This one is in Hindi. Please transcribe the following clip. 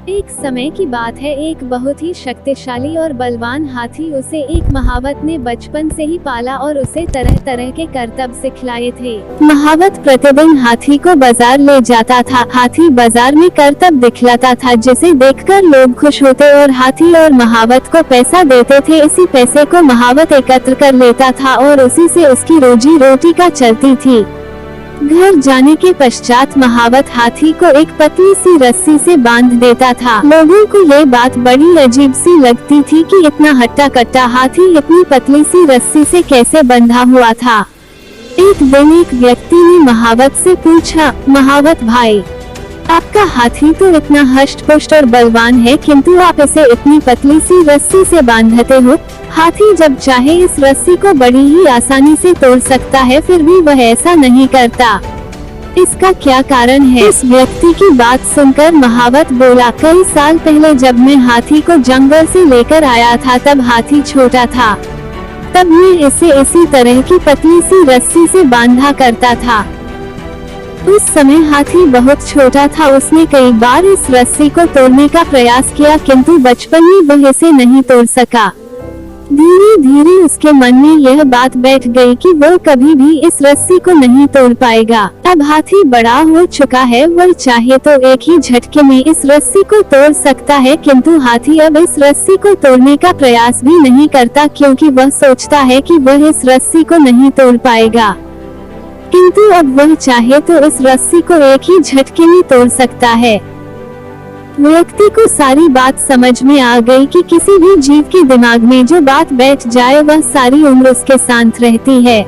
एक समय की बात है, एक बहुत ही शक्तिशाली और बलवान हाथी उसे एक महावत ने बचपन से ही पाला और उसे तरह तरह के करतब सिखलाए थे। महावत प्रतिदिन हाथी को बाजार ले जाता था। हाथी बाजार में करतब दिखलाता था जिसे देखकर लोग खुश होते और हाथी और महावत को पैसा देते थे। इसी पैसे को महावत एकत्र कर लेता था और उसी से उसकी रोजी रोटी का चलती थी। घर जाने के पश्चात महावत हाथी को एक पतली सी रस्सी से बांध देता था। लोगों को ये बात बड़ी अजीब सी लगती थी कि इतना हट्टा कट्टा हाथी इतनी पतली सी रस्सी से कैसे बंधा हुआ था। एक दिन एक व्यक्ति ने महावत से पूछा, महावत भाई, आपका हाथी तो इतना हष्ट पुष्ट और बलवान है, किंतु आप इसे इतनी पतली सी रस्सी से बांधते हो। हाथी जब चाहे इस रस्सी को बड़ी ही आसानी से तोड़ सकता है, फिर भी वह ऐसा नहीं करता। इसका क्या कारण है? इस व्यक्ति की बात सुनकर महावत बोला, कई साल पहले जब मैं हाथी को जंगल से लेकर आया था, तब हाथी छोटा था। तब मैं इसे इसी तरह की पतली सी रस्सी से बांधा करता था। उस समय हाथी बहुत छोटा था। उसने कई बार इस रस्सी को तोड़ने का प्रयास किया, किंतु बचपन में वह इसे नहीं तोड़ सका। धीरे धीरे उसके मन में यह बात बैठ गई कि वह कभी भी इस रस्सी को नहीं तोड़ पाएगा। अब हाथी बड़ा हो चुका है, वह चाहे तो एक ही झटके में इस रस्सी को तोड़ सकता है, किंतु हाथी अब इस रस्सी को तोड़ने का प्रयास भी नहीं करता, क्योंकि वह सोचता है कि वह इस रस्सी को नहीं तोड़ पाएगा। किंतु अब वह चाहे तो इस रस्सी को एक ही झटके में तोड़ सकता है। व्यक्ति को सारी बात समझ में आ गई कि किसी भी जीव के दिमाग में जो बात बैठ जाए वह सारी उम्र उसके साथ रहती है।